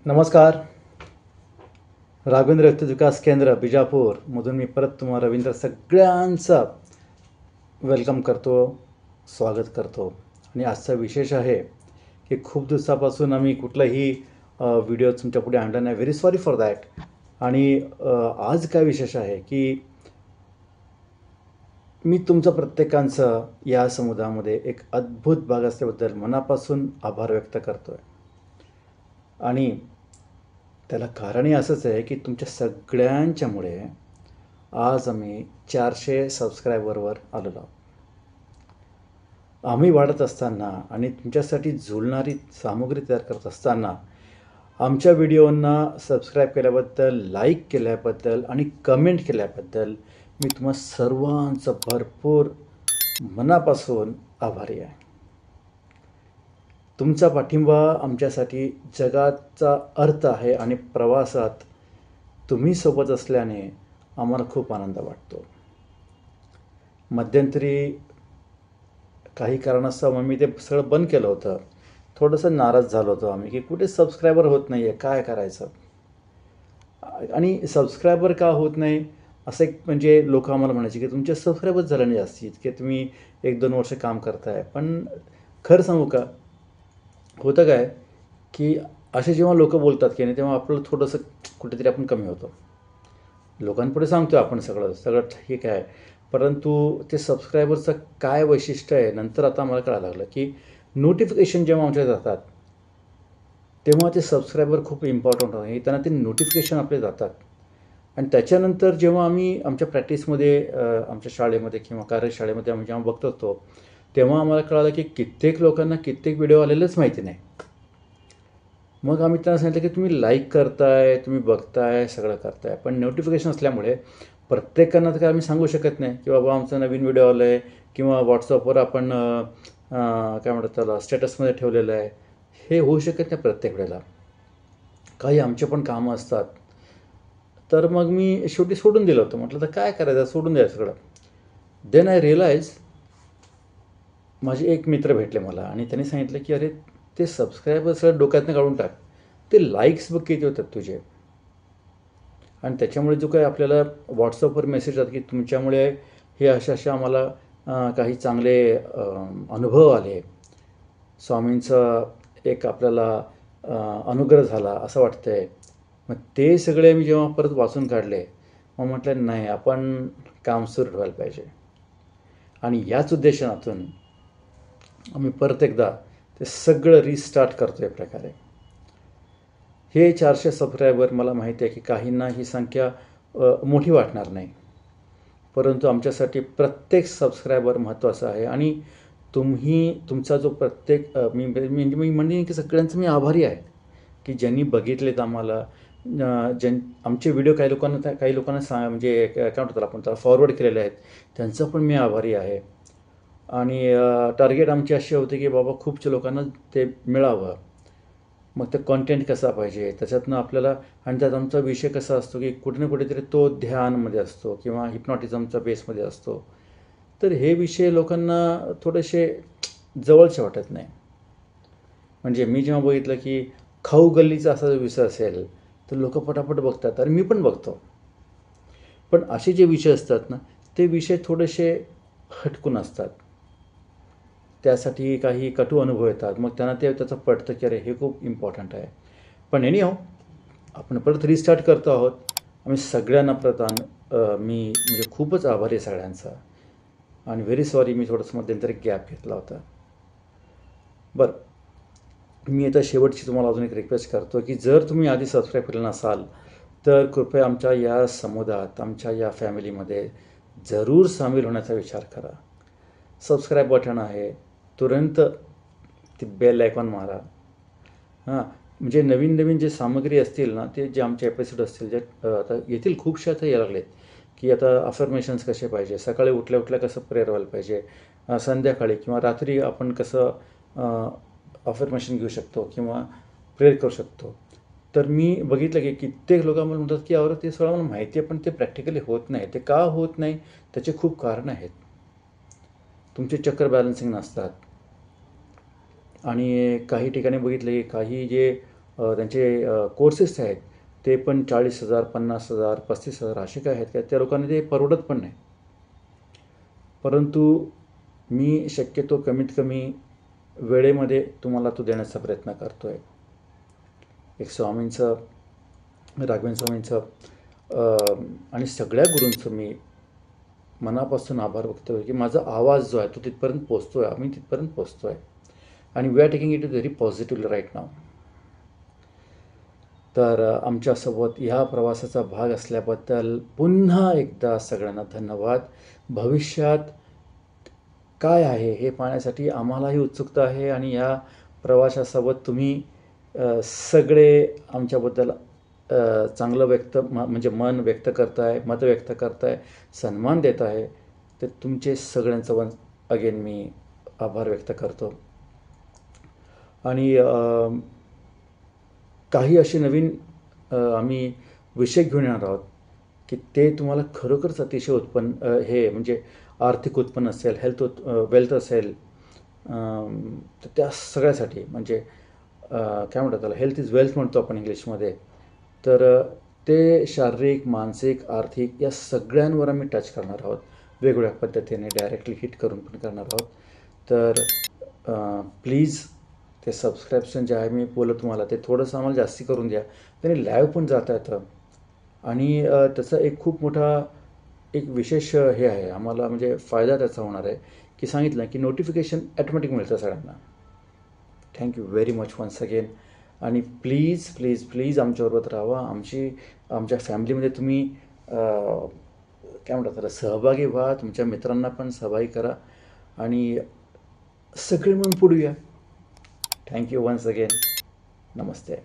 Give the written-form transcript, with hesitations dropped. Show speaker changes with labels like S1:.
S1: नमस्कार. राघवेंद्र व्यक्तिगत विकास केंद्र बिजापूरमधून मी परत तुम्हाला रवींद्र सगळ्यांचा वेलकम करतो, स्वागत करतो. आणि आजचा विशेष आहे की खूप दिवसापासून आम्ही कुठलाही व्हिडिओ तुमच्या पुढे आणला नाही. Very sorry for that. आणि आज काय विशेष आहे की मी तुमचं प्रत्येकांचं या समुदायामध्ये एक अद्भुत भाग असल्याबद्दल मनापासून आभार व्यक्त करतो आहे. आणि त्याला कारणही असंच आहे की तुमच्या सगळ्यांच्यामुळे आज आम्ही 400 सबस्क्रायबरवर आलेलो आहोत. आम्ही वाढत असताना आणि तुमच्यासाठी झुलणारी सामुग्री तयार करत असताना आमच्या व्हिडिओंना सबस्क्राईब केल्याबद्दल, लाईक केल्याबद्दल आणि कमेंट केल्याबद्दल मी तुम्हा सर्वांचं भरपूर मनापासून आभारी आहे. तुमचा पाठिंबा आमच्यासाठी जगाचा अर्थ आहे आणि प्रवासात तुम्ही सोबत असल्याने आम्हाला खूप आनंद वाटतो. मध्यंतरी काही कारणास्तव मी ते सगळं बंद केलं होतं. थोडंसं नाराज झालो होतो आम्ही की कुठे सबस्क्रायबर होत नाही आहे, काय करायचं. आणि सबस्क्रायबर का होत नाही असं एक म्हणजे लोक आम्हाला म्हणायचे की तुमचे सबस्क्रायबर्स झाले नाही जास्तीत की तुम्ही 1-2 वर्ष काम करताय. पण खरं सांगू का, होतं काय की असे जेव्हा लोक बोलतात की नाही तेव्हा आपलं थोडंसं कुठेतरी आपण कमी होतो. लोकांपुढे सांगतो आपण सगळं ठीक आहे, परंतु ते सबस्क्रायबरचं काय वैशिष्ट्य आहे नंतर आता मला कळायला लागलं की नोटिफिकेशन जेव्हा आमच्या जातात तेव्हा ते सबस्क्रायबर खूप इम्पॉर्टंट आहे. त्यांना ते नोटिफिकेशन आपले जातात. आणि त्याच्यानंतर जेव्हा आम्ही आमच्या प्रॅक्टिसमध्ये आमच्या शाळेमध्ये किंवा कार्यशाळेमध्ये आम्ही जेव्हा बघत होतो तेव्हा आम्हाला कळालं की कित्येक लोकांना कित्येक व्हिडिओ आलेलेच माहिती नाही. मग आम्ही त्यांना सांगितलं की तुम्ही लाईक करताय, तुम्ही बघताय, सगळं करताय, पण नोटिफिकेशन असल्यामुळे प्रत्येकांना तर काय आम्ही सांगू शकत नाही की बाबा आमचा नवीन व्हिडिओ आला आहे किंवा व्हॉट्सअपवर आपण काय म्हणतात त्याला स्टेटसमध्ये ठेवलेलं आहे. हे होऊ शकत नाही प्रत्येक वेळेला. काही आमचे पण कामं असतात. तर मग मी शेवटी सोडून दिलं होतं. म्हटलं तर काय करायचं, सोडून द्यायचं सगळं. देन आय रिअलाइज, माझे एक मित्र भेटले मला आणि त्यांनी सांगितलं की अरे ते सबस्क्रायबर सगळं डोक्यातनं काढून टाक. ते लाईक्स बघ किती होतात तुझे. आणि त्याच्यामुळे जो काही आपल्याला व्हॉट्सअपवर मेसेज येतात की तुमच्यामुळे हे असे आम्हाला काही चांगले अनुभव आले, स्वामींचा एक आपल्याला अनुग्रह झाला असं वाटतंय. मग ते सगळे मी जेव्हा परत वाचून काढले मग म्हटलं नाही, आपण काम सुरू ठेवायला पाहिजे. आणि याच उद्देशातून आम्ही परत एकदा ते सगळं रिस्टार्ट करतो आहे प्रकारे. हे 400 सबस्क्रायबर मला माहिती आहे की काहींना ही संख्या मोठी वाटणार नाही, परंतु आमच्यासाठी प्रत्येक सबस्क्रायबर महत्त्वाचा आहे. आणि तुमचा जो प्रत्येक मी म्हणेन की सगळ्यांचं मी आभारी आहे की ज्यांनी बघितलेत आम्हाला, आमचे व्हिडिओ काही लोकांना म्हणजे काय म्हणतात आपण त्याला फॉरवर्ड केलेले आहेत, त्यांचं पण मी आभारी आहे. आणि टार्गेट आमची अशी होती की बाबा खूपच्या लोकांना ते मिळावं. मग ते कॉन्टेंट कसा पाहिजे त्याच्यातनं आपल्याला, आणि त्यात आमचा विषय कसा असतो की कुठे ना कुठेतरी तो ध्यानमध्ये असतो किंवा हिप्नॉटिझमच्या बेसमध्ये असतो. तर हे विषय लोकांना थोडेसे जवळचे वाटत नाही. म्हणजे मी जेव्हा बघितलं की खाऊ गल्लीचा असा जो विषय असेल तर लोक पटापट बघतात आणि मी पण बघतो. पण असे जे विषय असतात ना ते विषय थोडेसे हटकून असतात. त्यासाठी काही कटू अनुभव येतात. मग त्यांना त्याचं पटतं की अरे हे खूप इम्पॉर्टंट आहे. पण एनीहाऊ आपण परत रिस्टार्ट करतो आहोत. आम्ही सगळ्यांना मी म्हणजे खूपच आभारी आहे सगळ्यांचा. आणि व्हेरी सॉरी मी थोडंसं मध्यंतरी गॅप घेतला होता. बरं, मी आता शेवटची तुम्हाला अजून एक रिक्वेस्ट करतो की जर तुम्ही आधी सबस्क्राईब केलं नसाल तर कृपया आमच्या या समुदायात, आमच्या या फॅमिलीमध्ये जरूर सामील होण्याचा विचार करा. सबस्क्राईब बटन आहे, तुरंत ती बेल आयकॉन मारा. म्हणजे नवीन नवीन जे सामग्री असतील ना, ते जे आमचे एपिसोड असतील जे आता येतील, खूपशे आता यायला लागलेत की आता अफर्मेशन्स कसे पाहिजे, सकाळी उठल्या उठल्या कसं प्रेयर व्हायला पाहिजे, संध्याकाळी किंवा रात्री आपण कसं अफर्मेशन घेऊ शकतो किंवा प्रेयर करू शकतो. तर मी बघितलं की कित्येक लोक मला म्हणतात की अरे ते सगळं मला माहिती आहे पण ते प्रॅक्टिकली होत नाही. ते का होत नाही त्याचे खूप कारणं आहेत. तुमचे चक्र बॅलन्सिंग नसतात. आणि काही ठिकाणी बघितलं की काही जे त्यांचे कोर्सेस आहेत ते पण 40,000, 50,000, 35,000 असे काय आहेत का त्या लोकांना ते परवडत पण नाही. परंतु मी शक्यतो कमीत कमी वेळेमध्ये तुम्हाला तो देण्याचा प्रयत्न करतो आहे. एक स्वामींचं, राघवेंद्र स्वामींचं आणि सगळ्या गुरूंचं मी मनापासून आभार व्यक्त करतो की माझा आवाज जो आहे तो तिथपर्यंत पोचतो आहे, आम्ही तिथपर्यंत पोचतो आहे आणि we are taking it very positively right now. तर आमच्यासोबत ह्या प्रवासाचा भाग असल्याबद्दल पुन्हा एकदा सगळ्यांना धन्यवाद. भविष्यात काय आहे हे पाहण्यासाठी आम्हालाही उत्सुकता आहे आणि या प्रवासासोबत तुम्ही सगळे आमच्याबद्दल चांगलं म्हणजे मन व्यक्त करताय, मत व्यक्त करताय, सन्मान देत आहे. तर तुमचे सगळ्यांचं अगेन मी आभार व्यक्त करतो. आणि काही असे नवीन आम्ही विषय घेऊन येणार आहोत की ते तुम्हाला खरोखरच अतिशय हे म्हणजे आर्थिक उत्पन्न असेल, वेल्थ असेल, तर त्या सगळ्यासाठी म्हणजे काय म्हणतात त्याला, हेल्थ इज वेल्थ म्हणतो आपण इंग्लिशमध्ये. तर ते शारीरिक, मानसिक, आर्थिक या सगळ्यांवर आम्ही टच करणार आहोत, वेगवेगळ्या पद्धतीने डायरेक्टली हिट करून पण करणार आहोत. तर प्लीज ते सबस्क्रिप्शन जे आहे मी बोलत तुम्हाला ते थोडंसं आम्हाला जास्ती करून द्या. त्याने लाईव्ह पण जाता येतं आणि त्याचा एक खूप मोठा एक विशेष हे आहे आम्हाला, म्हणजे फायदा त्याचा होणार आहे की सांगितलं की नोटिफिकेशन ॲटोमॅटिक मिळतं सगळ्यांना. Thank you very much once again. आणि प्लीज प्लीज प्लीज आमच्याबरोबर राहा. आमच्या फॅमिलीमध्ये तुम्ही काय म्हणतात त्याला सहभागी व्हा, तुमच्या मित्रांना पण सहभागी करा आणि सगळे मिळून पुढे या. Thank you once again. नमस्ते.